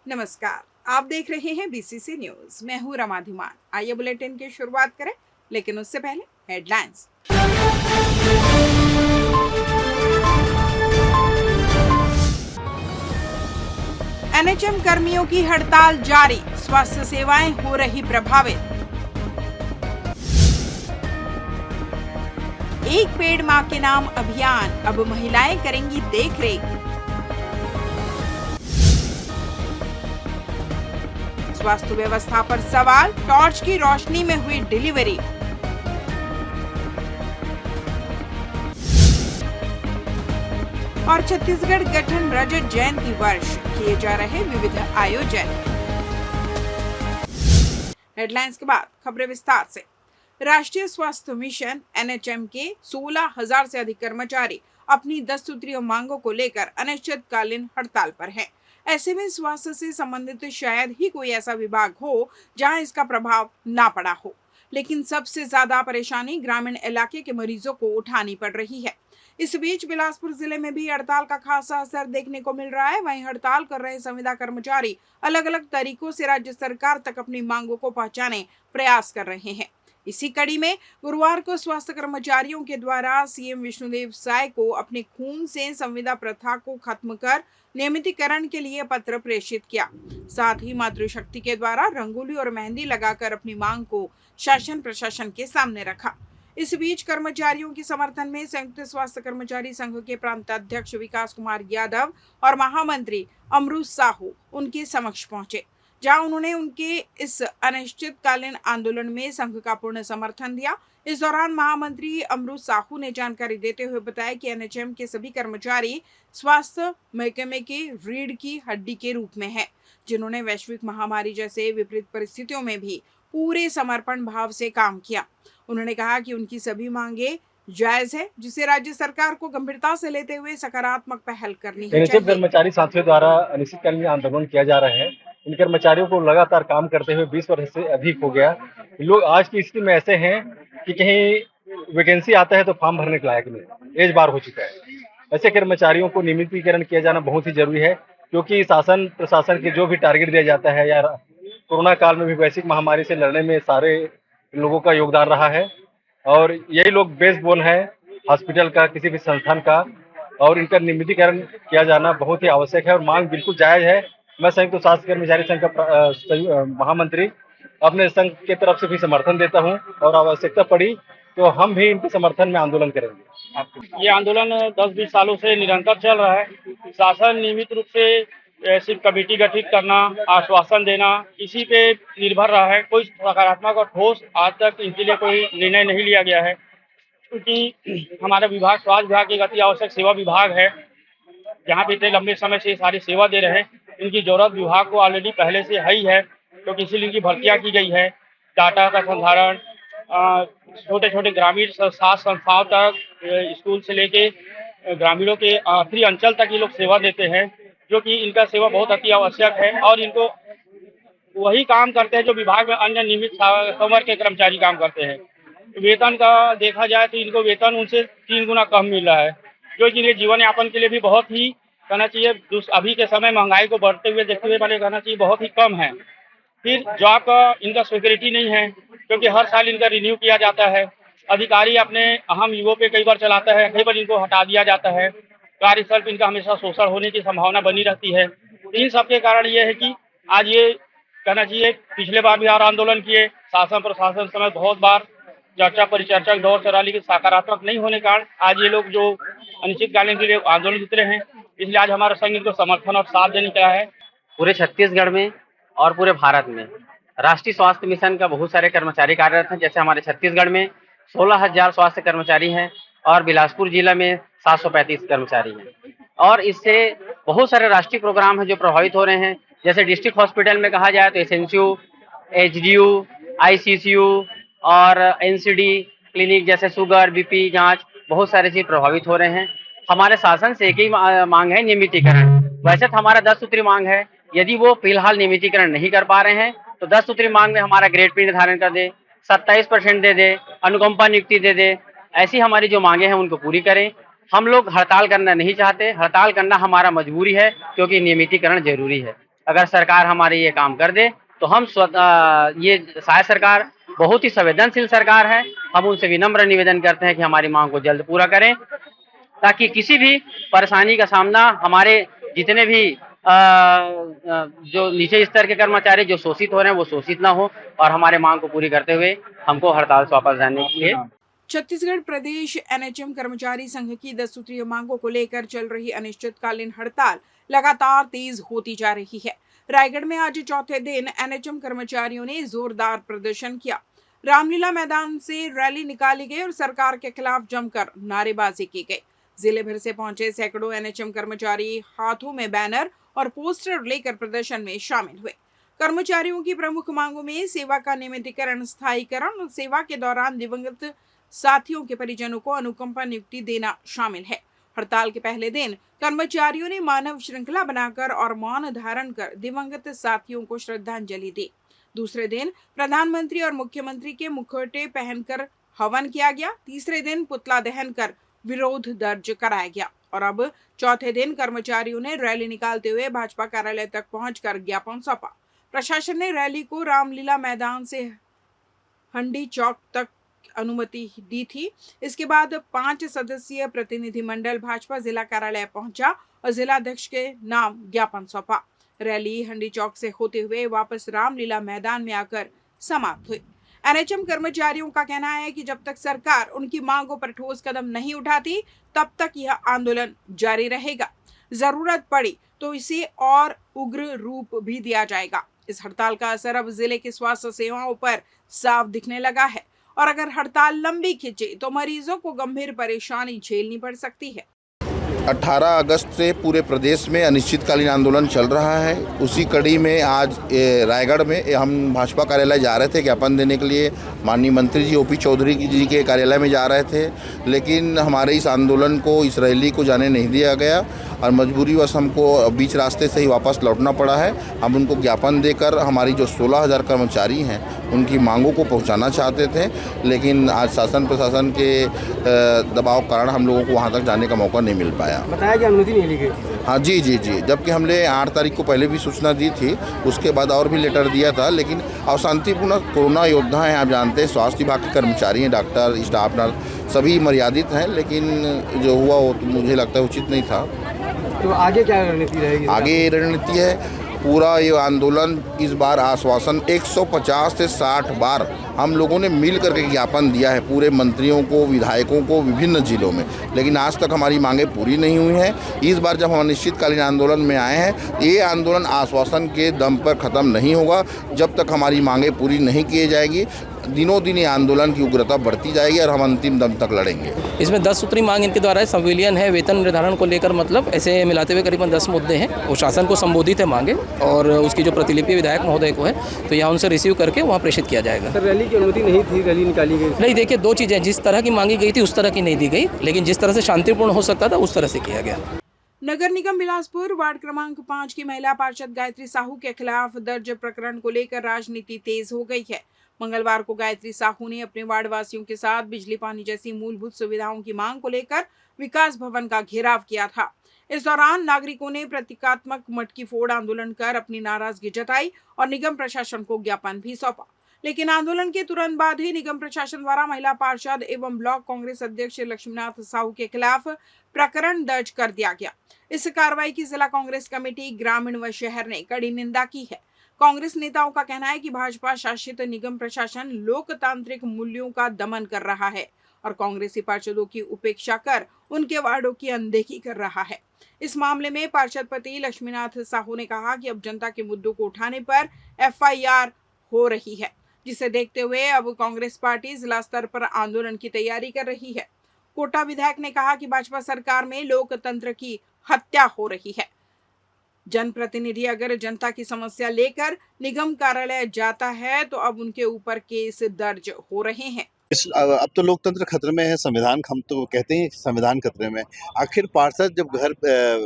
नमस्कार, आप देख रहे हैं बीसीसी न्यूज। मैं हूं रमा धीमान। आइए बुलेटिन की शुरुआत करें, लेकिन उससे पहले हेडलाइंस। एनएचएम कर्मियों की हड़ताल जारी, स्वास्थ्य सेवाएं हो रही प्रभावित। एक पेड़ मां के नाम अभियान, अब महिलाएं करेंगी देखरेख। स्वास्थ्य व्यवस्था पर सवाल, टॉर्च की रोशनी में हुई डिलीवरी। और छत्तीसगढ़ गठन रजत जयंती वर्ष, किए जा रहे विविध आयोजन। हेडलाइंस के बाद खबरें विस्तार से। राष्ट्रीय स्वास्थ्य मिशन एनएचएम के 16,000 से अधिक कर्मचारी अपनी 10 सूत्रीय मांगों को लेकर अनिश्चितकालीन हड़ताल पर हैं। ऐसे में स्वास्थ्य से संबंधित शायद ही कोई ऐसा विभाग हो जहां इसका प्रभाव ना पड़ा हो, लेकिन सबसे ज्यादा परेशानी ग्रामीण इलाके के मरीजों को उठानी पड़ रही है। इस बीच बिलासपुर जिले में भी हड़ताल का खासा असर देखने को मिल रहा है। वहीं हड़ताल कर रहे संविदा कर्मचारी अलग अलग तरीकों से राज्य सरकार तक अपनी मांगों को पहुंचाने प्रयास कर रहे हैं। इसी कड़ी में गुरुवार को स्वास्थ्य कर्मचारियों के द्वारा सीएम विष्णुदेव साय को अपने खून से संविदा प्रथा को खत्म कर नियमितीकरण के लिए पत्र प्रेषित किया। साथ ही मातृशक्ति के द्वारा रंगोली और मेहंदी लगाकर अपनी मांग को शासन प्रशासन के सामने रखा। इस बीच कर्मचारियों के समर्थन में संयुक्त स्वास्थ्य कर्मचारी संघ के प्रांत अध्यक्ष विकास कुमार यादव और महामंत्री अमृत साहू उनके समक्ष पहुंचे, जहां उन्होंने उनके इस अनिश्चितकालीन आंदोलन में संघ का पूर्ण समर्थन दिया। इस दौरान महामंत्री अमृत साहू ने जानकारी देते हुए बताया कि एनएचएम के सभी कर्मचारी स्वास्थ्य महकमे के रीढ़ की हड्डी के रूप में हैं, जिन्होंने वैश्विक महामारी जैसे विपरीत परिस्थितियों में भी पूरे समर्पण भाव से काम किया। उन्होंने कहा कि उनकी सभी मांगे जायज है, जिसे राज्य सरकार को गंभीरता से लेते हुए सकारात्मक पहल करनी चाहिए। कर्मचारी साथियों द्वारा अनिश्चितकालीन आंदोलन किया जा रहा है। इन कर्मचारियों को लगातार काम करते हुए 20 वर्ष से अधिक हो गया। लोग आज की स्थिति में ऐसे हैं कि कहीं वैकेंसी आता है तो फॉर्म भरने के लायक नहीं, एज बार हो चुका है। ऐसे कर्मचारियों को नियमितीकरण किया जाना बहुत ही जरूरी है, क्योंकि शासन प्रशासन के जो भी टारगेट दिया जाता है, या कोरोना काल में भी वैश्विक महामारी से लड़ने में सारे लोगों का योगदान रहा है, और यही लोग बेसबोन है हॉस्पिटल का, किसी भी संस्थान का, और इनका नियमितीकरण किया जाना बहुत ही आवश्यक है और मांग बिल्कुल जायज है। मैं संयुक्त स्वास्थ्य कर्मचारी संघ का महामंत्री अपने संघ के तरफ से भी समर्थन देता हूं, और आवश्यकता पड़ी तो हम भी इनके समर्थन में आंदोलन करेंगे। ये आंदोलन 10-20 सालों से निरंतर चल रहा है। शासन नियमित रूप से सिर्फ कमेटी गठित करना, आश्वासन देना, इसी पे निर्भर रहा है। कोई सकारात्मक और ठोस आज तक इनके लिए कोई निर्णय नहीं लिया गया है, क्योंकि हमारा विभाग स्वास्थ्य विभाग के अति आवश्यक सेवा विभाग है, जहाँ पे इतने लंबे समय से सारी सेवा दे रहे हैं। इनकी जरूरत विभाग को ऑलरेडी पहले से है ही है, क्योंकि इसीलिए इनकी भर्तियाँ की गई है। डाटा का संधारण, छोटे छोटे ग्रामीण स्वास्थ्य संस्थाओं तक, स्कूल से लेके ग्रामीणों के आखिरी अंचल तक ये लोग सेवा देते हैं, जो कि इनका सेवा बहुत अति आवश्यक है। और इनको वही काम करते हैं जो विभाग में अन्य नियमित संवर्ग के कर्मचारी काम करते हैं। वेतन का देखा जाए तो इनको वेतन उनसे 3 गुना कम मिल रहा है, जो इनके जीवन यापन के लिए भी बहुत ही कहना चाहिए, अभी के समय महंगाई को बढ़ते हुए देखते हुए मैंने कहना चाहिए बहुत ही कम है। फिर जॉब का इनका सिक्योरिटी नहीं है, क्योंकि हर साल इनका रिन्यू किया जाता है। अधिकारी अपने अहम युगों पे कई बार चलाता है, कई बार इनको हटा दिया जाता है। कार्यस्थल पर इनका हमेशा शोषण होने की संभावना बनी रहती है। इन सब के कारण ये है कि आज ये कहना चाहिए, पिछले बार भी और आंदोलन किए, शासन प्रशासन समेत बहुत बार चर्चा परिचर्चा के दौर चला, लेकिन सकारात्मक नहीं होने के कारण आज ये लोग जो अनिश्चितकालीन के लिए आंदोलन उतरे हैं, इसलिए आज हमारा संघ इनको समर्थन और साथ देने का है। पूरे छत्तीसगढ़ में और पूरे भारत में राष्ट्रीय स्वास्थ्य मिशन का बहुत सारे कर्मचारी कार्यरत हैं। जैसे हमारे छत्तीसगढ़ में 16,000 स्वास्थ्य कर्मचारी हैं और बिलासपुर जिला में 735 कर्मचारी हैं, और इससे बहुत सारे राष्ट्रीय प्रोग्राम हैं जो प्रभावित हो रहे हैं। जैसे डिस्ट्रिक्ट हॉस्पिटल में कहा जाए तो एसएनसीयू, एचडीयू, आईसीसीयू और एनसीडी क्लिनिक जैसे शुगर बीपी जांच, बहुत सारे चीज प्रभावित हो रहे हैं। हमारे शासन से एक ही मांग है, नियमितीकरण। वैसे तो हमारा 10 सूत्री मांग है, यदि वो फिलहाल नियमितीकरण नहीं कर पा रहे हैं तो 10 सूत्री मांग में हमारा ग्रेड पे निर्धारण कर दे, 27% दे दे, अनुकंपा नियुक्ति दे दे। ऐसी हमारी जो मांगे हैं उनको पूरी करें। हम लोग हड़ताल करना नहीं चाहते, हड़ताल करना हमारा मजबूरी है, क्योंकि नियमितीकरण जरूरी है। अगर सरकार हमारी ये काम कर दे तो हम ये शायद सरकार बहुत ही संवेदनशील सरकार है, हम उनसे विनम्र निवेदन करते हैं कि हमारी मांग को जल्द पूरा करें, ताकि किसी भी परेशानी का सामना हमारे जितने भी जो नीचे स्तर के कर्मचारी जो शोषित हो रहे हैं वो शोषित ना हो, और हमारे मांग को पूरी करते हुए हमको हड़ताल से वापस जाने के लिए। छत्तीसगढ़ प्रदेश एनएचएम कर्मचारी संघ की 10 सूत्रीय मांगों को लेकर चल रही अनिश्चितकालीन हड़ताल लगातार तेज होती जा रही है। रायगढ़ में आज चौथे दिन एनएचएम कर्मचारियों ने जोरदार प्रदर्शन किया। रामलीला मैदान से रैली निकाली गई और सरकार के खिलाफ जमकर नारेबाजी की गई। जिले भर से पहुंचे सैकड़ों एनएचएम कर्मचारी हाथों में बैनर और पोस्टर लेकर प्रदर्शन में शामिल हुए। कर्मचारियों की प्रमुख मांगों में सेवा का नियमितीकरण, स्थायीकरण और सेवा के दौरान दिवंगत साथियों के परिजनों को अनुकंपा नियुक्ति देना शामिल है। हड़ताल के पहले दिन कर्मचारियों ने मानव श्रृंखला बनाकर और मौन धारण कर दिवंगत साथियों को श्रद्धांजलि दी। दूसरे दिन प्रधानमंत्री और मुख्यमंत्री के मुखौटे पहनकर हवन किया गया। तीसरे दिन पुतला दहन कर विरोध दर्ज कराया गया और अब चौथे दिन कर्मचारियों ने रैली निकालते हुए भाजपा कार्यालय तक पहुंचकर ज्ञापन सौंपा। प्रशासन ने रैली को रामलीला मैदान से हंडी चौक तक अनुमति दी थी। इसके बाद 5 सदस्यीय प्रतिनिधिमंडल भाजपा जिला कार्यालय पहुंचा और जिलाध्यक्ष के नाम ज्ञापन सौंपा। रैली हंडी चौक से होते हुए वापस रामलीला मैदान में आकर समाप्त हुई। एनएचएम कर्मचारियों का कहना है कि जब तक सरकार उनकी मांगों पर ठोस कदम नहीं उठाती तब तक यह आंदोलन जारी रहेगा। जरूरत पड़ी तो इसे और उग्र रूप भी दिया जाएगा। इस हड़ताल का असर अब जिले की स्वास्थ्य सेवाओं पर साफ दिखने लगा है और अगर हड़ताल लंबी खिंचे तो मरीजों को गंभीर परेशानी झेलनी पड़ सकती है। 18 अगस्त से पूरे प्रदेश में अनिश्चितकालीन आंदोलन चल रहा है। उसी कड़ी में आज रायगढ़ में हम भाजपा कार्यालय जा रहे थे ज्ञापन देने के लिए। माननीय मंत्री जी ओपी चौधरी जी के कार्यालय में जा रहे थे, लेकिन हमारे इस आंदोलन को, इस रैली को जाने नहीं दिया गया और मजबूरीवश हमको बीच रास्ते से ही वापस लौटना पड़ा है। हम उनको ज्ञापन देकर हमारी जो 16,000 कर्मचारी हैं उनकी मांगों को पहुंचाना चाहते थे, लेकिन आज शासन प्रशासन के दबाव कारण हम लोगों को वहां तक जाने का मौका नहीं मिल पाया। बताया कि अनुमति नहीं ली गई थी। हाँ जी, जबकि हमने 8 तारीख को पहले भी सूचना दी थी, उसके बाद और भी लेटर दिया था, लेकिन और शांतिपूर्ण कोरोना योद्धा हैं, आप जानते हैं, स्वास्थ्य विभाग के कर्मचारी हैं, डॉक्टर, स्टाफ नर्स सभी मर्यादित हैं, लेकिन जो हुआ वो तो मुझे लगता है उचित नहीं था। तो आगे क्या रणनीति रहेगी? आगे रणनीति है पूरा ये आंदोलन इस बार आश्वासन 150 से 60 बार हम लोगों ने मिल करके ज्ञापन दिया है पूरे मंत्रियों को, विधायकों को विभिन्न जिलों में, लेकिन आज तक हमारी मांगें पूरी नहीं हुई हैं। इस बार जब हम अनिश्चितकालीन आंदोलन में आए हैं, ये आंदोलन आश्वासन के दम पर ख़त्म नहीं होगा। जब तक हमारी मांगें पूरी नहीं की जाएगी, दिनों दिन ये आंदोलन की उग्रता बढ़ती जाएगी और हम अंतिम दम तक लड़ेंगे। इसमें 10 सूत्री मांग इनके द्वारा है, संविलियन है, वेतन निर्धारण को लेकर, मतलब ऐसे मिलाते हुए करीबन 10 मुद्दे हैं। वो शासन को संबोधित है मांगे और उसकी जो प्रतिलिपि विधायक महोदय को है तो यहाँ उनसे रिसीव करके वहाँ प्रेषित किया जाएगा। सर, रैली की अनुमति नहीं थी, रैली निकाली गई? नहीं, देखिए 2 चीज़ें, जिस तरह की मांगी गई थी उस तरह की नहीं दी गई, लेकिन जिस तरह से शांतिपूर्ण हो सकता था उस तरह से किया गया। नगर निगम बिलासपुर वार्ड क्रमांक 5 की महिला पार्षद गायत्री साहू के खिलाफ दर्ज प्रकरण को लेकर राजनीति तेज हो गई है। मंगलवार को गायत्री साहू ने अपने वार्ड वासियों के साथ बिजली पानी जैसी मूलभूत सुविधाओं की मांग को लेकर विकास भवन का घेराव किया था। इस दौरान नागरिकों ने प्रतीकात्मक मटकी फोड़ आंदोलन कर अपनी नाराजगी जताई और निगम प्रशासन को ज्ञापन भी सौंपा, लेकिन आंदोलन के तुरंत बाद ही निगम प्रशासन द्वारा महिला पार्षद एवं ब्लॉक कांग्रेस अध्यक्ष लक्ष्मीनाथ साहू के खिलाफ प्रकरण दर्ज कर दिया गया। इस कार्रवाई की जिला कांग्रेस कमेटी ग्रामीण व शहर ने कड़ी निंदा की है। कांग्रेस नेताओं का कहना है कि भाजपा शासित निगम प्रशासन लोकतांत्रिक मूल्यों का दमन कर रहा है और कांग्रेसी पार्षदों की उपेक्षा कर उनके वार्डों की अनदेखी कर रहा है। इस मामले में पार्षद पति लक्ष्मीनाथ साहू ने कहा कि अब जनता के मुद्दों को उठाने पर एफआईआर हो रही है, जिसे देखते हुए अब कांग्रेस पार्टी जिला स्तर पर आंदोलन की तैयारी कर रही है। कोटा विधायक ने कहा कि भाजपा सरकार में लोकतंत्र की हत्या हो रही है। जनप्रतिनिधि अगर जनता की समस्या लेकर निगम कार्यालय जाता है तो अब उनके ऊपर केस दर्ज हो रहे हैं। अब तो लोकतंत्र खतरे में है, संविधान हम तो कहते हैं संविधान खतरे में है। आखिर पार्षद जब घर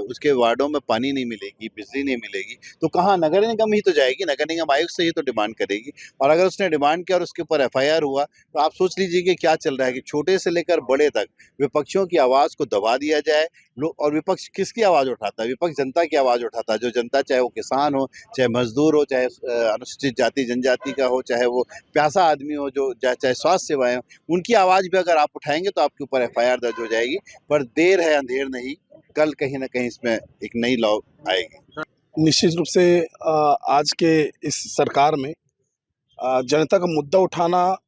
उसके वार्डों में पानी नहीं मिलेगी, बिजली नहीं मिलेगी, तो कहाँ नगर निगम ही तो जाएगी, नगर निगम आयुक्त से ही तो डिमांड करेगी। और अगर उसने डिमांड किया और उसके ऊपर एफआईआर हुआ, तो आप सोच लीजिए कि क्या चल रहा है कि छोटे से लेकर बड़े तक विपक्षियों की आवाज को दबा दिया जाए। और विपक्ष किसकी आवाज उठाता है? विपक्ष जनता की आवाज उठाता है। जो जनता, चाहे वो किसान हो, चाहे मजदूर हो, चाहे अनुसूचित जाति जनजाति का हो, चाहे वो प्यासा आदमी हो, जो चाहे स्वास्थ्य सेवाएं हो, उनकी आवाज भी अगर आप उठाएंगे तो आपके ऊपर एफआईआर दर्ज हो जाएगी। पर देर है अंधेर नहीं, कल कहीं ना कहीं इसमें एक नई लॉ आएगी। निश्चित रूप से आज के इस सरकार में जनता का मुद्दा उठाना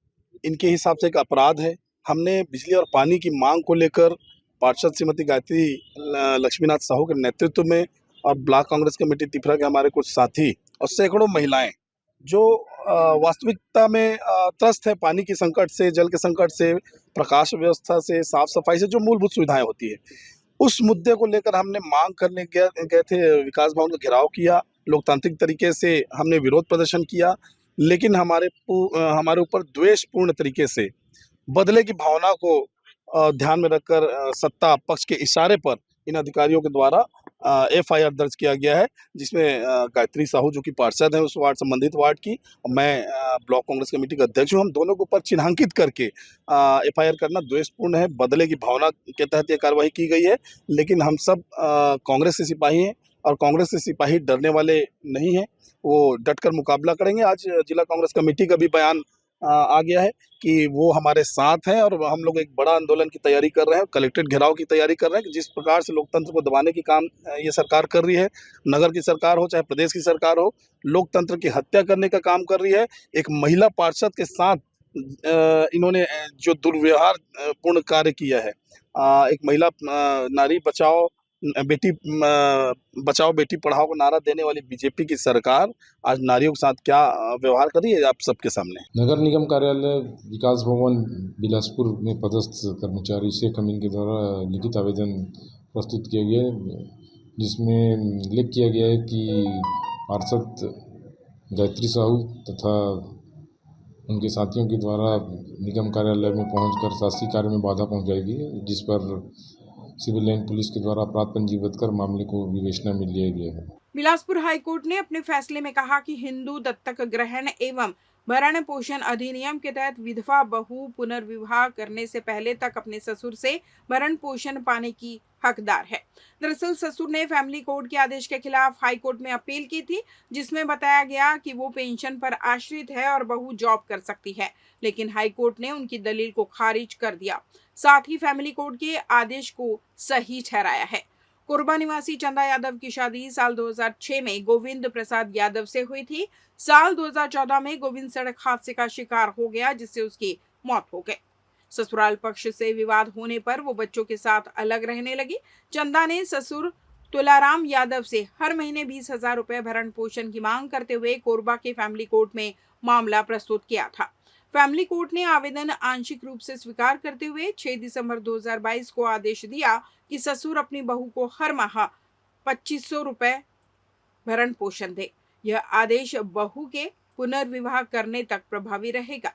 इनके हिसाब से एक अपराध है। हमने बिजली और पानी की मांग को लेकर पार्षद श्रीमती गायत्री लक्ष्मीनाथ साहू के नेतृत्व में और ब्लॉक कांग्रेस कमेटी तिफरा के हमारे कुछ साथी और सैकड़ों महिलाएं जो वास्तविकता में त्रस्त है पानी की संकट से, जल के संकट से, प्रकाश व्यवस्था से, साफ सफाई से, जो मूलभूत सुविधाएं होती है, उस मुद्दे को लेकर हमने मांग करने गए थे। विकास भवन का घेराव किया, लोकतांत्रिक तरीके से हमने विरोध प्रदर्शन किया, लेकिन हमारे ऊपर द्वेषपूर्ण तरीके से बदले की भावना को ध्यान में रखकर सत्ता पक्ष के इशारे पर इन अधिकारियों के द्वारा एफआईआर दर्ज किया गया है, जिसमें गायत्री साहू जो कि पार्षद हैं उस वार्ड, संबंधित वार्ड की, और मैं ब्लॉक कांग्रेस कमेटी का अध्यक्ष हूं, हम दोनों के ऊपर चिन्हांकित करके एफआईआर करना द्वेषपूर्ण है। बदले की भावना के तहत ये कार्रवाई की गई है। लेकिन हम सब कांग्रेस के सिपाही हैं और कांग्रेस के सिपाही डरने वाले नहीं हैं, वो डटकर मुकाबला करेंगे। आज जिला कांग्रेस कमेटी का भी बयान आ गया है कि वो हमारे साथ हैं और हम लोग एक बड़ा आंदोलन की तैयारी कर रहे हैं, कलेक्ट्रेट घेराव की तैयारी कर रहे हैं कि जिस प्रकार से लोकतंत्र को दबाने की काम ये सरकार कर रही है, नगर की सरकार हो चाहे प्रदेश की सरकार हो, लोकतंत्र की हत्या करने का काम कर रही है। एक महिला पार्षद के साथ इन्होंने जो दुर्व्यवहार पूर्ण कार्य किया है, एक महिला नारी बचाओ बेटी बचाओ बेटी पढ़ाओ का नारा देने वाली बीजेपी की सरकार आज नारियों के साथ क्या व्यवहार कर रही है आप सबके सामने। नगर निगम कार्यालय विकास भवन बिलासपुर में पदस्थ कर्मचारी शेख अमीन के द्वारा लिखित आवेदन प्रस्तुत किया गया है, जिसमें उल्लेख किया गया है कि पार्षद गायत्री साहू तथा उनके साथियों के द्वारा निगम कार्यालय में पहुंचकर शासकीय कार्य में बाधा पहुंचाई गई है, जिस पर सिविल लाइन पुलिस के द्वारा अपराध पंजीबद्ध कर मामले को विवेचना में लिया गया है। बिलासपुर हाईकोर्ट ने अपने फैसले में कहा कि हिंदू दत्तक ग्रहण एवं भरण पोषण अधिनियम के तहत विधवा बहू पुनर्विवाह करने से पहले तक अपने ससुर से भरण पोषण पाने की हकदार है। दरअसल ससुर ने फैमिली कोर्ट के आदेश के खिलाफ हाई कोर्ट में अपील की थी, जिसमें बताया गया कि वो पेंशन पर आश्रित है और बहू जॉब कर सकती है, लेकिन हाई कोर्ट ने उनकी दलील को खारिज कर दिया। साथ ही फैमिली कोर्ट के आदेश को सही ठहराया है। कोरबा निवासी चंदा यादव की शादी साल 2006 में गोविंद प्रसाद यादव से हुई थी। साल 2014 में गोविंद सड़क हादसे का शिकार हो गया, जिससे उसकी मौत हो गई। ससुराल पक्ष से विवाद होने पर वो बच्चों के साथ अलग रहने लगी। चंदा ने ससुर तुलाराम यादव से हर महीने 20,000 रुपए भरण पोषण की मांग करते हुए कोरबा के फैमिली कोर्ट में मामला प्रस्तुत किया था। फैमिली कोर्ट ने आवेदन आंशिक रूप से स्वीकार करते हुए 6 दिसंबर 2022 को आदेश दिया कि ससुर अपनी बहू को हर माह 2500 रुपए भरण पोषण दे। यह आदेश बहू के पुनर्विवाह करने तक प्रभावी रहेगा।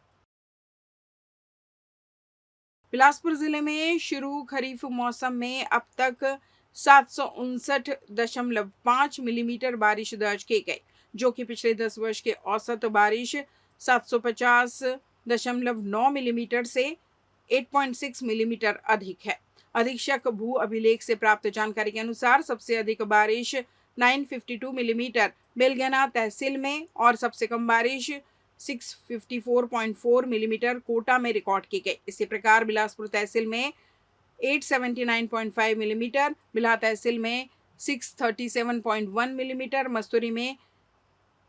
बिलासपुर जिले में शुरू खरीफ मौसम में अब तक 759.5 मिलीमीटर बारिश दर्ज की गई, जो कि पिछले 10 वर्ष के औसत बारिश 750.9 मिलीमीटर से 8.6 मिलीमीटर अधिक है। अधीक्षक भू अभिलेख से प्राप्त जानकारी के अनुसार सबसे अधिक बारिश 952 मिलीमीटर बेलगना तहसील में और सबसे कम बारिश 654.4 मिलीमीटर कोटा में रिकॉर्ड की गई। इसी प्रकार बिलासपुर तहसील में 879.5 मिलीमीटर, बिल्हा तहसील में 637.1 मिलीमीटर, मस्तूरी में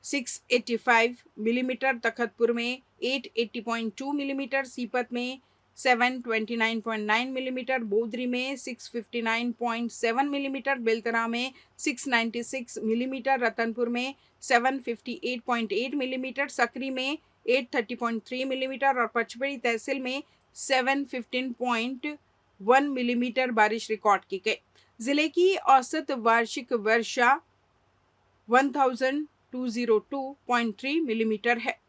685 मिलीमीटर, तखतपुर में 880.2 मिलीमीटर, सीपत में 729.9 मिलीमीटर, बोदरी में 659.7 मिलीमीटर, बेलतरा में 696 मिलीमीटर, रतनपुर में 758.8 मिलीमीटर, सकरी में 830.3 मिलीमीटर और पचमढ़ी तहसील में 715.1 मिलीमीटर बारिश रिकॉर्ड की गई। जिले की औसत वार्षिक वर्षा 1202.3 मिलीमीटर है।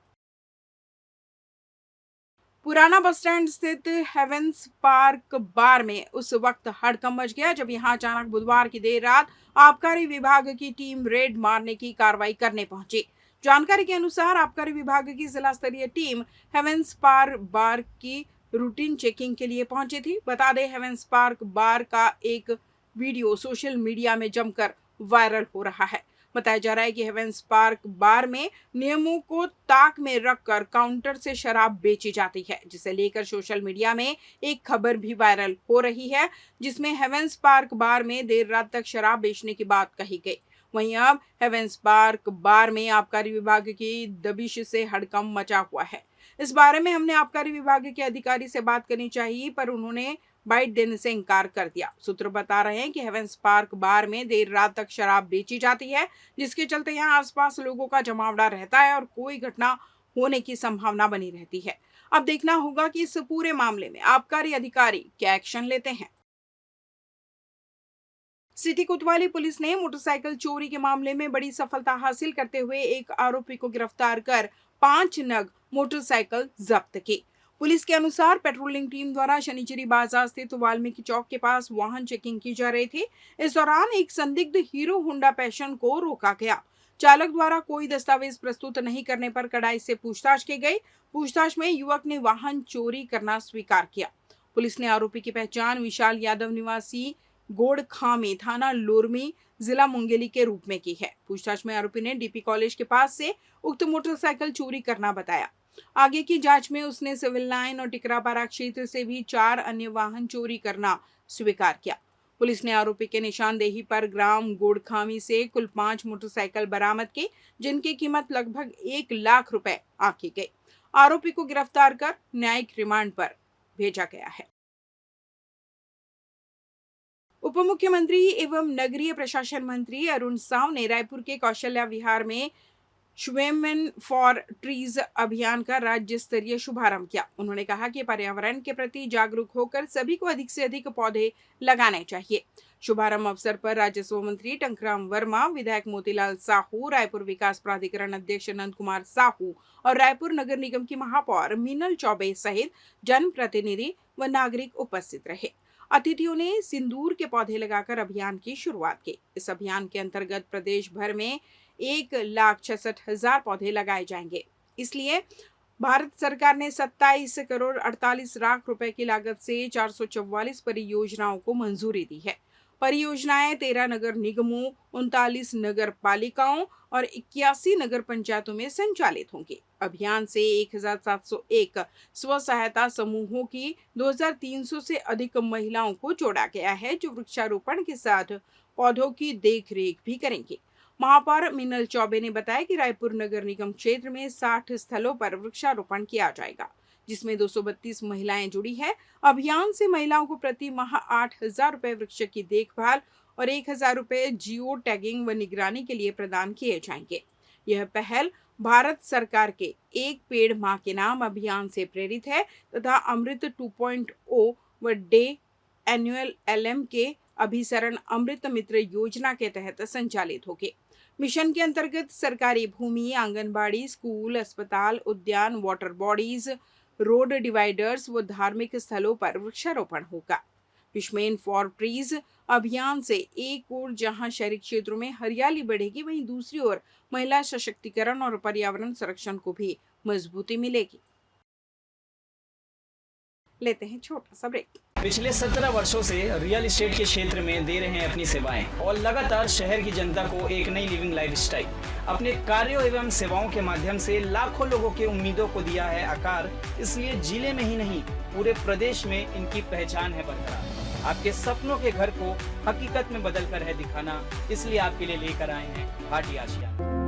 पुराना बस स्टैंड स्थित हेवेंस पार्क बार में उस वक्त हड़कंप मच गया जब यहां अचानक बुधवार की देर रात आबकारी विभाग की टीम रेड मारने की कार्रवाई करने पहुंची। जानकारी के अनुसार आबकारी विभाग की जिला स्तरीय टीम हेवेंस पार्क बार की रूटीन चेकिंग के लिए पहुंची थी। बता दें, हेवेंस पार्क बार का एक वीडियो सोशल मीडिया में जमकर वायरल हो रहा है। बताया जा रहा है कि हेवेंस पार्क बार में नियमों को ताक में रखकर काउंटर से शराब बेची जाती है, जिसे लेकर सोशल मीडिया में एक खबर भी वायरल हो रही है, जिसमें हेवेंस पार्क बार में देर रात तक शराब बेचने की बात कही गई। वहीं अब हेवेंस पार्क बार में आबकारी विभाग की दबिश से हड़कंप मचा हुआ है। इस बारे में हमने आबकारी विभाग के अधिकारी से बात करनी चाहिए, पर उन्होंने बाइट देने से इनकार कर दिया। सूत्र बता रहे हैं कि हेवेंस पार्क बार में देर रात तक शराब बेची जाती है, जिसके चलते यहाँ आसपास लोगों का जमावड़ा रहता है और कोई घटना होने की संभावना बनी रहती है। अब देखना होगा कि इस पूरे मामले में आबकारी अधिकारी क्या एक्शन लेते हैं। सिटी कोतवाली पुलिस ने मोटरसाइकिल चोरी के मामले में बड़ी सफलता हासिल करते हुए एक आरोपी को गिरफ्तार कर 5 नग मोटरसाइकिल जब्त की। पुलिस के अनुसार पेट्रोलिंग टीम द्वारा शनिचरी बाजार स्थित वाल्मीकि चौक के पास वाहन चेकिंग की जा रही थी। इस दौरान एक संदिग्ध हीरो होंडा पैशन को रोका गया। चालक द्वारा कोई दस्तावेज प्रस्तुत नहीं करने पर कड़ाई से पूछताछ की गई। पूछताछ में युवक ने वाहन चोरी करना स्वीकार किया। पुलिस ने आरोपी की पहचान विशाल यादव निवासी गोड़खामी थाना लोरमी जिला मुंगेली के रूप में की है। पूछताछ में आरोपी ने डीपी कॉलेज के पास से उक्त मोटरसाइकिल चोरी करना बताया। आगे की जांच में उसने सिविल लाइन और टिकरापारा क्षेत्र से भी 4 अन्य वाहन चोरी करना स्वीकार किया। पुलिस ने आरोपी के निशानदेही पर ग्राम गोड़खामी से कुल 5 मोटरसाइकिल बरामद की, जिनकी कीमत लगभग 1 लाख रुपए आंकी गई। आरोपी को गिरफ्तार कर न्यायिक रिमांड पर भेजा गया है। उप मुख्यमंत्री एवं नगरीय प्रशासन मंत्री अरुण साव ने रायपुर के कौशल्या विहार में वुमेन फॉर ट्रीज अभियान का राज्य स्तरीय शुभारंभ किया। उन्होंने कहा कि पर्यावरण के प्रति जागरूक होकर सभी को अधिक से अधिक पौधे लगाने चाहिए। शुभारंभ अवसर पर राजस्व मंत्री टंकराम वर्मा, विधायक मोतीलाल साहू, रायपुर विकास प्राधिकरण अध्यक्ष नंद कुमार साहू और रायपुर नगर निगम की महापौर मीनल चौबे सहित जनप्रतिनिधि व नागरिक उपस्थित रहे। अतिथियों ने सिंदूर के पौधे लगाकर अभियान की शुरुआत की। इस अभियान के अंतर्गत प्रदेश भर में 1,66,000 पौधे लगाए जाएंगे। इसलिए भारत सरकार ने 27 करोड़ 48 लाख रुपए की लागत से 444 परियोजनाओं को मंजूरी दी है। परियोजनाएं 13 नगर निगमों, 39 नगर पालिकाओं और 81 नगर पंचायतों में संचालित होंगी। अभियान से 1701 स्व सहायता समूहों की 2300 से अधिक महिलाओं को जोड़ा गया है, जो वृक्षारोपण के साथ पौधों की देखरेख भी करेंगी। महापौर मीनल चौबे ने बताया कि रायपुर नगर निगम क्षेत्र में 60 स्थलों पर वृक्षारोपण किया जाएगा, जिसमें 232 महिलाएं जुड़ी है। अभियान से महिलाओं को प्रति माह 8,000 रुपए वृक्ष की देखभाल और 1,000 रुपए जियो टैगिंग व निगरानी के लिए प्रदान किए जाएंगे। यह पहल भारत सरकार के एक पेड़ मां के नाम अभियान से प्रेरित है तथा अमृत 2.0 व डे एनुअल LM के अभिसरण अमृत मित्र योजना के तहत संचालित होगी। मिशन के अंतर्गत सरकारी भूमि, आंगनबाड़ी, स्कूल, अस्पताल, उद्यान, वाटर बॉडीज, रोड डिवाइडर्स व धार्मिक स्थलों पर वृक्षारोपण होगा। वुमेन फॉर ट्रीज अभियान से एक ओर जहां शहरी क्षेत्रों में हरियाली बढ़ेगी, वहीं दूसरी ओर महिला सशक्तिकरण और पर्यावरण संरक्षण को भी मजबूती मिलेगी। लेते हैं छोटा सा ब्रेक। पिछले 17 वर्षों से रियल एस्टेट के क्षेत्र में दे रहे हैं अपनी सेवाएं और लगातार शहर की जनता को एक नई लिविंग लाइफस्टाइल। अपने कार्यों एवं सेवाओं के माध्यम से लाखों लोगों की उम्मीदों को दिया है आकार। इसलिए जिले में ही नहीं, पूरे प्रदेश में इनकी पहचान है बरकरार। आपके सपनों के घर को हकीकत में बदल कर है दिखाना, इसलिए आपके लिए लेकर आए हैं भाटी आशिया।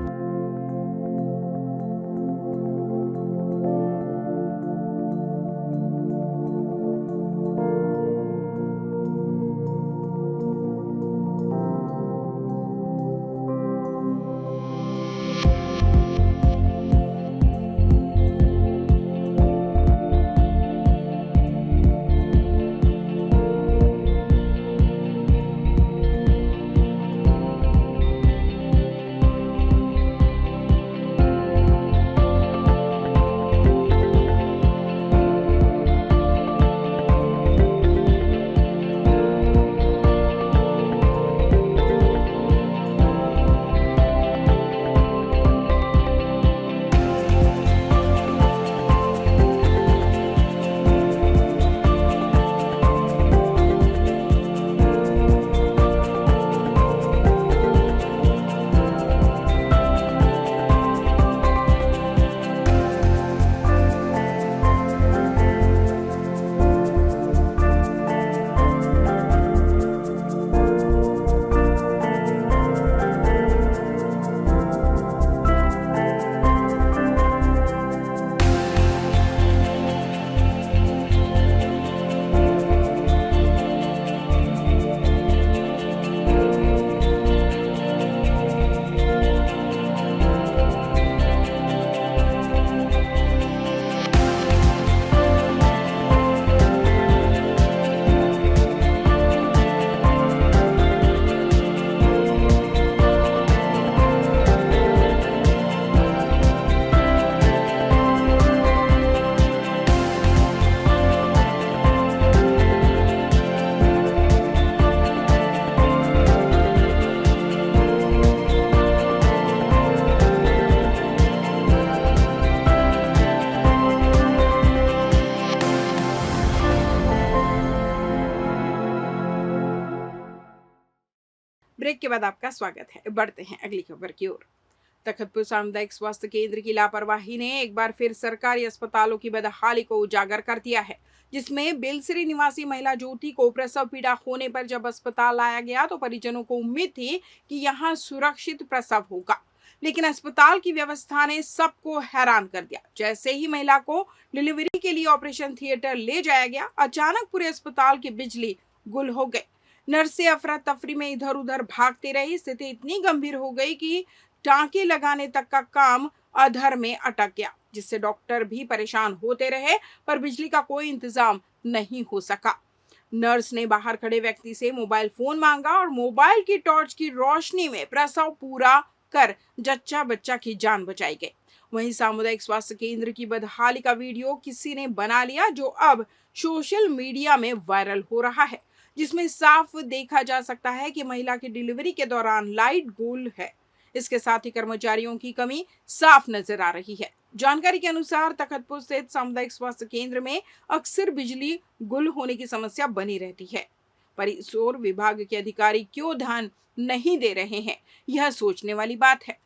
बाद आपका स्वागत है। बढ़ते हैं अगली खबर की ओर। तखतपुर सामुदायिक स्वास्थ्य केंद्र की लापरवाही ने एक बार फिर सरकारी अस्पतालों की बदहाली को उजागर कर दिया है, जिसमें बेलसरी निवासी महिला ज्योति को प्रसव पीड़ा होने पर जब अस्पताल लाया गया तो परिजनों को उम्मीद थी कि यहां सुरक्षित प्रसव होगा, लेकिन अस्पताल की व्यवस्था ने सबको हैरान कर दिया। जैसे ही महिला को डिलीवरी के लिए ऑपरेशन थिएटर ले जाया गया, अचानक पूरे अस्पताल की बिजली गुल हो गई। नर्सें अफरा तफरी में इधर उधर भागती रही। स्थिति इतनी गंभीर हो गई कि टांके लगाने तक का काम अधर में अटक गया, जिससे डॉक्टर भी परेशान होते रहे, पर बिजली का कोई इंतजाम नहीं हो सका। नर्स ने बाहर खड़े व्यक्ति से मोबाइल फोन मांगा और मोबाइल की टॉर्च की रोशनी में प्रसव पूरा कर जच्चा बच्चा की जान बचाई गई। वहीं सामुदायिक स्वास्थ्य केंद्र की बदहाली का वीडियो किसी ने बना लिया, जो अब सोशल मीडिया में वायरल हो रहा है, जिसमें साफ देखा जा सकता है कि महिला की डिलीवरी के दौरान लाइट गुल है। इसके साथ ही कर्मचारियों की कमी साफ नजर आ रही है। जानकारी के अनुसार तखतपुर स्थित सामुदायिक स्वास्थ्य केंद्र में अक्सर बिजली गुल होने की समस्या बनी रहती है, पर इस ओर विभाग के अधिकारी क्यों ध्यान नहीं दे रहे हैं, यह सोचने वाली बात है।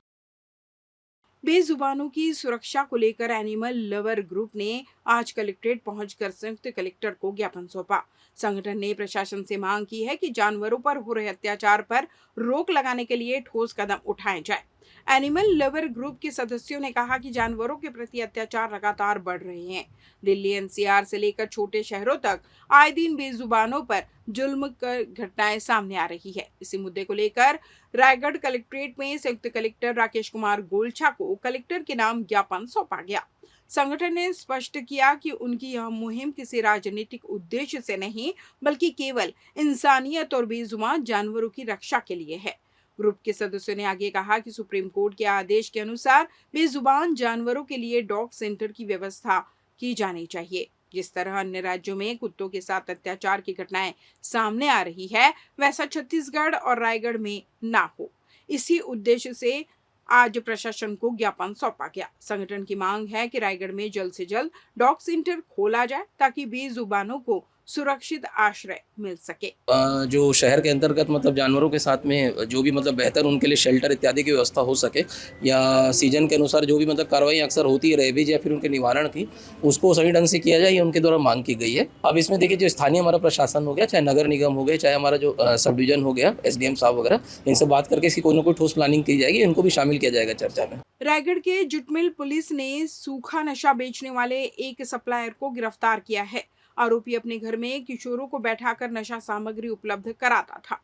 बेजुबानों की सुरक्षा को लेकर एनिमल लवर ग्रुप ने आज कलेक्ट्रेट पहुंचकर संयुक्त कलेक्टर को ज्ञापन सौंपा। संगठन ने प्रशासन से मांग की है कि जानवरों पर हो रहे अत्याचार पर रोक लगाने के लिए ठोस कदम उठाए जाए। एनिमल लवर ग्रुप के सदस्यों ने कहा कि जानवरों के प्रति अत्याचार लगातार बढ़ रहे हैं। दिल्ली एनसीआर से लेकर छोटे शहरों तक आए दिन बेजुबानों पर जुल्म कर घटनाएं सामने आ रही है। इसी मुद्दे को लेकर रायगढ़ कलेक्ट्रेट में संयुक्त कलेक्टर राकेश कुमार गोलछा को कलेक्टर के नाम ज्ञापन सौंपा गया। संगठन ने स्पष्ट किया कि उनकी यह मुहिम किसी राजनीतिक उद्देश्य से नहीं, बल्कि केवल इंसानियत और बेजुबान जानवरों की रक्षा के लिए है। ग्रुप के सदस्यों ने आगे कहा कि सुप्रीम कोर्ट के आदेश के अनुसार बेजुबान जानवरों के लिए डॉग सेंटर की व्यवस्था की जानी चाहिए। जिस तरह अन्य राज्यों में कुत्तों के साथ अत्याचार की घटनाएं सामने आ रही है, वैसा छत्तीसगढ़ और रायगढ़ में ना हो, इसी उद्देश्य से आज प्रशासन को ज्ञापन सौंपा गया। संगठन की मांग है कि रायगढ़ में जल्द से जल्द डॉग सेंटर खोला जाए ताकि बेजुबानों को सुरक्षित आश्रय मिल सके। जो शहर के अंतर्गत मतलब जानवरों के साथ में जो भी मतलब बेहतर उनके लिए शेल्टर इत्यादि की व्यवस्था हो सके, या सीजन के अनुसार जो भी मतलब कार्रवाई अक्सर होती है रेबीज या फिर उनके निवारण की, उसको सही ढंग से किया जाए, ये उनके द्वारा मांग की गई है। अब इसमें देखिए, जो स्थानीय हमारा प्रशासन हो गया, चाहे नगर निगम हो गया, चाहे हमारा जो सब डिवीजन हो गया, SDM साहब वगैरह, इनसे बात करके इसकी कोई ना कोई ठोस प्लानिंग की जाएगी, इनको भी शामिल किया जाएगा चर्चा में। रायगढ़ के जुटमिल पुलिस ने सूखा नशा बेचने वाले एक सप्लायर को गिरफ्तार किया है। आरोपी अपने घर में किशोरों को बैठाकर नशा सामग्री उपलब्ध कराता था।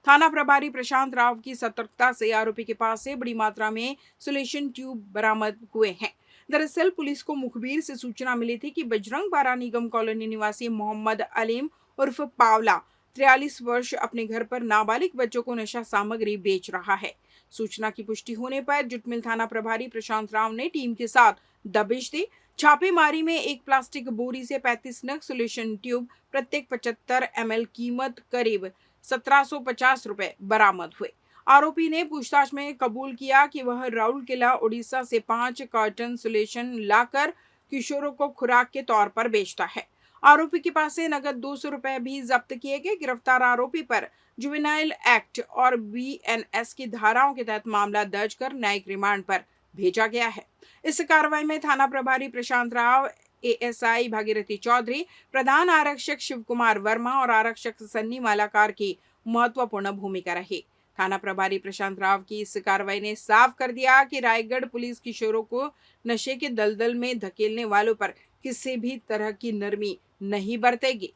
थाना प्रभारी प्रशांत राव की सतर्कता से आरोपी के पास से बड़ी मात्रा में सोल्यूशन ट्यूब बरामद हुए हैं। दरअसल पुलिस को मुखबिर से सूचना मिली थी कि बजरंगपारा निगम कॉलोनी निवासी मोहम्मद अलीम उर्फ पावला 43 वर्ष अपने घर पर नाबालिग बच्चों को नशा सामग्री बेच रहा है। सूचना की पुष्टि होने पर जुटमिल थाना प्रभारी प्रशांत राव ने टीम के साथ दबिश दी। छापेमारी में एक प्लास्टिक बोरी से 35 नग सोल्यूशन ट्यूब, प्रत्येक 75 ml, कीमत करीब 1750 रुपए बरामद हुए। आरोपी ने पूछताछ में कबूल किया कि वह राउरकेला उड़ीसा से 5 कार्टन सोल्यूशन लाकर किशोरों को खुराक के तौर पर बेचता है। आरोपी के पास से नगद 200 रुपए भी जब्त किए गए। गिरफ्तार आरोपी पर जुवेनाइल एक्ट और BNS की धाराओं के तहत मामला दर्ज कर न्यायिक रिमांड पर भेजा गया है। इस कार्रवाई में थाना प्रभारी प्रशांत राव, ASI भागीरथी चौधरी, प्रधान आरक्षक शिव कुमार वर्मा और आरक्षक सन्नी मालाकार की महत्वपूर्ण भूमिका रही। थाना प्रभारी प्रशांत राव की इस कार्रवाई ने साफ कर दिया कि रायगढ़ पुलिस किशोरों को नशे के दलदल में धकेलने वालों पर किसी भी तरह की नरमी नहीं बरतेगी।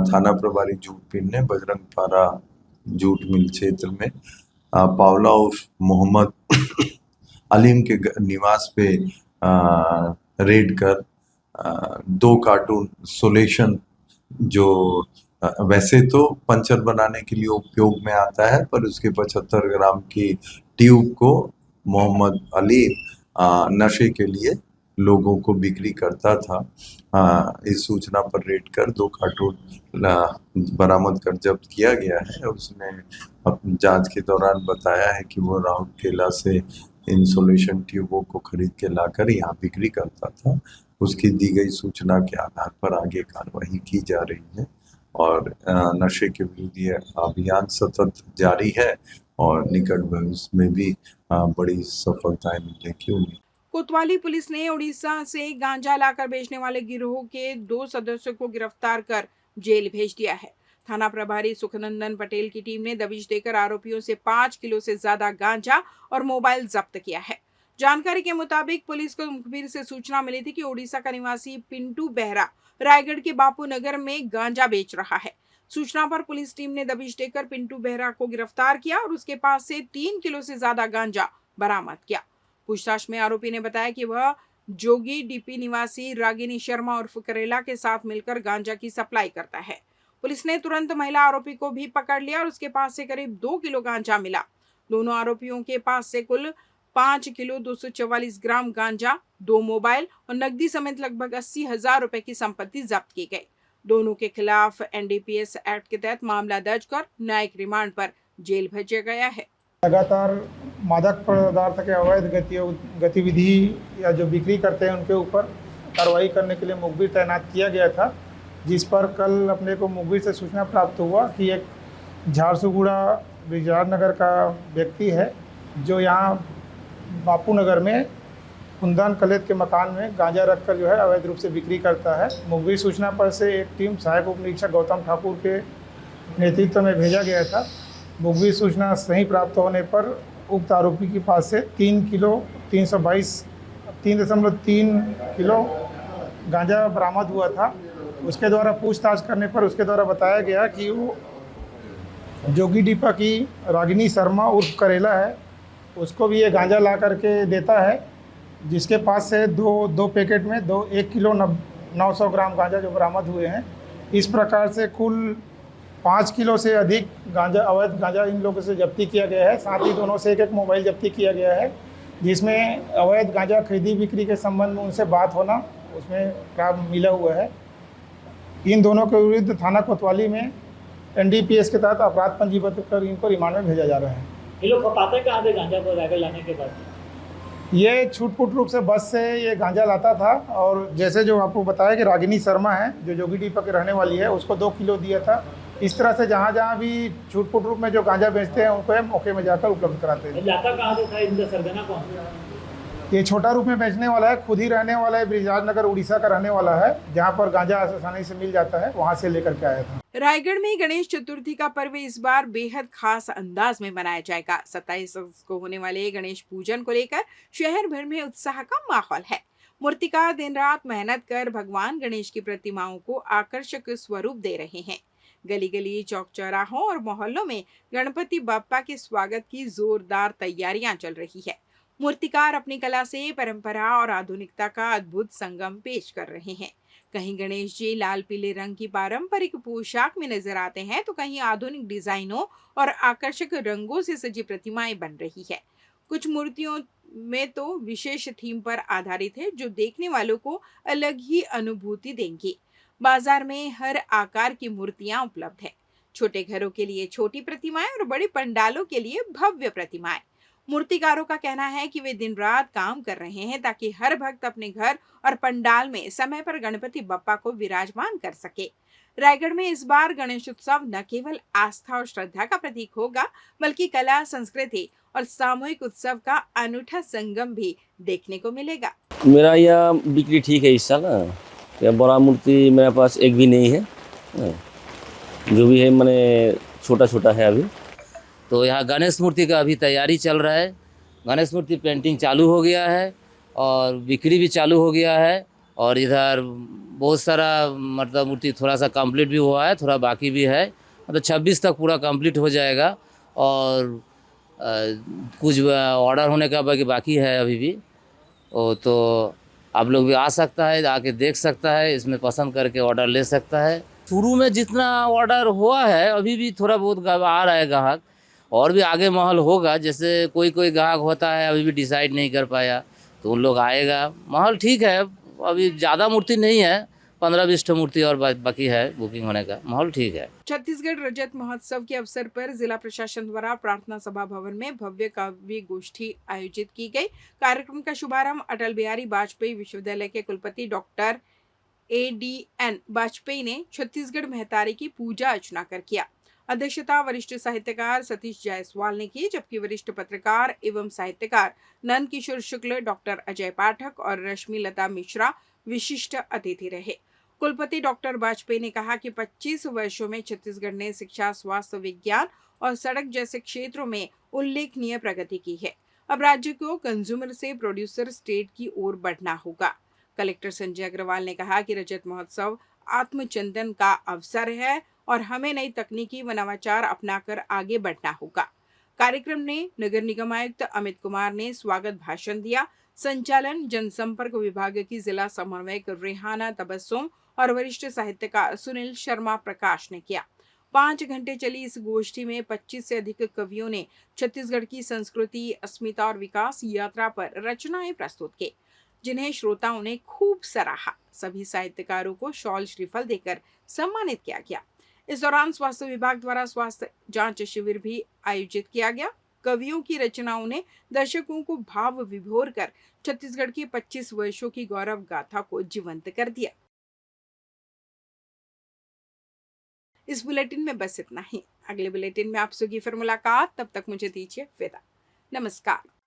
थाना प्रभारी जूट मिल ने बजरंगपारा जूट मिल क्षेत्र में पावला उर्फ मोहम्मद अलीम के निवास पे रेड कर 2 कार्टून सोल्यूशन, जो वैसे तो पंचर बनाने के लिए उपयोग में आता है, पर उसके 75 ग्राम की ट्यूब को मोहम्मद अलीम नशे के लिए लोगों को बिक्री करता था। इस सूचना पर रेड कर 2 कार्टून बरामद कर जब्त किया गया है। उसने जांच के दौरान बताया है कि वो राउरकेला से इन सोल्यूशन ट्यूबों को खरीद के लाकर यहाँ बिक्री करता था। उसकी दी गई सूचना के आधार पर आगे कार्रवाई की जा रही है और नशे के विरुद्ध ये अभियान सतत जारी है और निकट भविष्य में भी बड़ी सफलताएं मिलने की उम्मीद। कोतवाली पुलिस ने उड़ीसा से गांजा लाकर बेचने वाले गिरोह के 2 सदस्यों को गिरफ्तार कर जेल भेज दिया है। थाना प्रभारी सुखनंदन पटेल की टीम ने दबिश देकर आरोपियों से 5 किलो से ज्यादा गांजा और मोबाइल जब्त किया है। जानकारी के मुताबिक पुलिस को मुखबिर से सूचना मिली थी कि उड़ीसा का निवासी पिंटू बेहरा रायगढ़ के बापू नगर में गांजा बेच रहा है। सूचना पर पुलिस टीम ने दबिश देकर पिंटू बेहरा को गिरफ्तार किया और उसके पास से 3 किलो से ज्यादा गांजा बरामद किया। पूछताछ में आरोपी ने बताया कि वह जोगी डीपी निवासी रागिनी शर्मा उर्फ करेला के साथ मिलकर गांजा की सप्लाई करता है। पुलिस ने तुरंत महिला आरोपी को भी पकड़ लिया और उसके पास से करीब 2 किलो गांजा मिला। दोनों आरोपियों के पास से कुल 5 किलो 244 ग्राम गांजा, 2 मोबाइल और नकदी समेत लगभग 80,000 रुपए की संपत्ति जब्त की गई। दोनों के खिलाफ एनडीपीएस एक्ट के तहत मामला दर्ज कर न्यायिक रिमांड पर जेल भेजा गया है। लगातार मादक पदार्थ के अवैध गतिविधि या जो बिक्री करते हैं उनके ऊपर कार्रवाई करने के लिए मुखबिर तैनात किया गया था, जिस पर कल अपने को मुखबिर से सूचना प्राप्त हुआ कि एक झारसुगुड़ा ब्रिजराज नगर का व्यक्ति है जो यहाँ बापू नगर में कुंदन कलेत के मकान में गांजा रखकर जो है अवैध रूप से बिक्री करता है। मुखबिर सूचना पर से एक टीम सहायक उप निरीक्षक गौतम ठाकुर के नेतृत्व में भेजा गया था। मुखबिर सूचना सही प्राप्त होने पर उक्त आरोपी के पास से 3.3 किलो गांजा बरामद हुआ था। उसके द्वारा पूछताछ करने पर उसके द्वारा बताया गया कि वो जोगी डीपा की रागिनी शर्मा उर्फ करेला है, उसको भी ये गांजा ला करके देता है, जिसके पास से दो पैकेट में 1 किलो 900 ग्राम गांजा जो बरामद हुए हैं। इस प्रकार से कुल 5 किलो से अधिक गांजा अवैध गांजा इन लोगों से जब्ती किया गया है। साथ ही दोनों से एक मोबाइल जब्ती किया गया है, जिसमें अवैध गांजा खरीदी बिक्री के संबंध में उनसे बात होना उसमें काम मिला हुआ है। इन दोनों के विरुद्ध थाना कोतवाली में एनडीपीएस के तहत अपराध पंजीबद्ध कर इनको रिमांड में भेजा जा रहा है। ये लोग खपाते कहाँ थे गांजा को रायगढ़ लाने के बाद? ये छूटपूट रूप से बस से ये गांजा लाता था और जैसे जो आपको बताया कि रागिनी शर्मा है जो जोगी डीपा की रहने वाली है, उसको 2 किलो दिया था। इस तरह से जहाँ जहाँ भी छूटपूट रूप में जो गांजा बेचते हैं उनको मौके में जाकर उपलब्ध कराते हैं। लाता कहाँ से था? इनका सरगना कौन? ये छोटा रूप में बेचने वाला है, खुद ही रहने वाला है, ब्रिजराज नगर उड़ीसा का रहने वाला है, जहाँ पर गांजा आसानी से मिल जाता है, वहाँ से लेकर के आया था। रायगढ़ में गणेश चतुर्थी का पर्व इस बार बेहद खास अंदाज में मनाया जाएगा। 27 अगस्त को होने वाले गणेश पूजन को लेकर शहर भर में उत्साह का माहौल है। मूर्तिकार दिन रात मेहनत कर भगवान गणेश की प्रतिमाओं को आकर्षक स्वरूप दे रहे हैं। गली गली, चौक चौराहों और मोहल्लों में गणपति बप्पा के स्वागत की जोरदार तैयारियां चल रही है। मूर्तिकार अपनी कला से परंपरा और आधुनिकता का अद्भुत संगम पेश कर रहे हैं। कहीं गणेश जी लाल पीले रंग की पारंपरिक पोशाक में नजर आते हैं, तो कहीं आधुनिक डिजाइनों और आकर्षक रंगों से सजी प्रतिमाएं बन रही है। कुछ मूर्तियों में तो विशेष थीम पर आधारित है, जो देखने वालों को अलग ही अनुभूति देंगी। बाजार में हर आकार की मूर्तियां उपलब्ध है। छोटे घरों के लिए छोटी प्रतिमाएं और बड़े पंडालों के लिए भव्य प्रतिमाएं। मूर्तिकारों का कहना है कि वे दिन रात काम कर रहे हैं ताकि हर भक्त अपने घर और पंडाल में समय पर गणपति बप्पा को विराजमान कर सके। रायगढ़ में इस बार गणेश उत्सव न केवल आस्था और श्रद्धा का प्रतीक होगा, बल्कि कला, संस्कृति और सामूहिक उत्सव का अनूठा संगम भी देखने को मिलेगा। मेरा यह बिक्री ठीक है इस साल। या बड़ा मूर्ति मेरे पास एक भी नहीं है, जो भी है मैंने छोटा छोटा है अभी। तो यहाँ गणेश मूर्ति का अभी तैयारी चल रहा है। गणेश मूर्ति पेंटिंग चालू हो गया है और बिक्री भी चालू हो गया है। और इधर बहुत सारा मतलब मूर्ति थोड़ा सा कंप्लीट भी हुआ है, थोड़ा बाकी भी है। मतलब 26 तक पूरा कंप्लीट हो जाएगा और कुछ ऑर्डर होने का बाकी है अभी भी। तो आप लोग भी आ सकता है, आके देख सकता है, इसमें पसंद करके ऑर्डर ले सकता है। शुरू में जितना ऑर्डर हुआ है अभी भी थोड़ा बहुत आ रहा है ग्राहक, और भी आगे माहौल होगा। जैसे कोई ग्राहक होता है अभी भी डिसाइड नहीं कर पाया, तो उन लोग आएगा। माहौल ठीक है, अभी ज़्यादा मूर्ति नहीं है, 15-20 मूर्ति और बाकी है बुकिंग होने का। माहौल ठीक है। छत्तीसगढ़ रजत महोत्सव के अवसर पर जिला प्रशासन द्वारा प्रार्थना सभा भवन में भव्य काव्य गोष्ठी आयोजित की गई। कार्यक्रम का शुभारंभ अटल बिहारी वाजपेयी विश्वविद्यालय के कुलपति डॉक्टर ADN वाजपेयी ने छत्तीसगढ़ महतारी की पूजा अर्चना कर किया। अध्यक्षता वरिष्ठ साहित्यकार सतीश जायसवाल ने की, जबकि वरिष्ठ पत्रकार एवं साहित्यकार नंद किशोर शुक्ल, डॉक्टर अजय पाठक और रश्मि लता मिश्रा विशिष्ट अतिथि रहे। कुलपति डॉक्टर वाजपेयी ने कहा कि 25 वर्षों में छत्तीसगढ़ ने शिक्षा, स्वास्थ्य, विज्ञान और सड़क जैसे क्षेत्रों में उल्लेखनीय प्रगति की है। अब राज्य को कंज्यूमर से प्रोड्यूसर स्टेट की ओर बढ़ना होगा। कलेक्टर संजय अग्रवाल ने कहा कि रजत महोत्सव आत्मचिंतन का अवसर है और हमें नई तकनीकी व नवाचार अपनाकर आगे बढ़ना होगा। कार्यक्रम में नगर निगम आयुक्त अमित कुमार ने स्वागत भाषण दिया। संचालन जनसंपर्क विभाग की जिला समन्वयक रेहाना तबस्सुम और वरिष्ठ साहित्यकार सुनील शर्मा प्रकाश ने किया। 5 घंटे चली इस गोष्ठी में 25 से अधिक कवियों ने छत्तीसगढ़ की संस्कृति, अस्मिता और विकास यात्रा पर रचनाएं प्रस्तुत की, जिन्हें श्रोताओं ने खूब सराहा। सभी साहित्यकारों को शॉल श्रीफल देकर सम्मानित किया गया। इस दौरान स्वास्थ्य विभाग द्वारा स्वास्थ्य जांच शिविर भी आयोजित किया गया। कवियों की रचनाओं ने दर्शकों को भाव विभोर कर छत्तीसगढ़ की 25 वर्षों की गौरव गाथा को जीवंत कर दिया। इस बुलेटिन में बस इतना ही। अगले बुलेटिन में आप सभी फिर मुलाकात, तब तक मुझे दीजिए विदा। नमस्कार।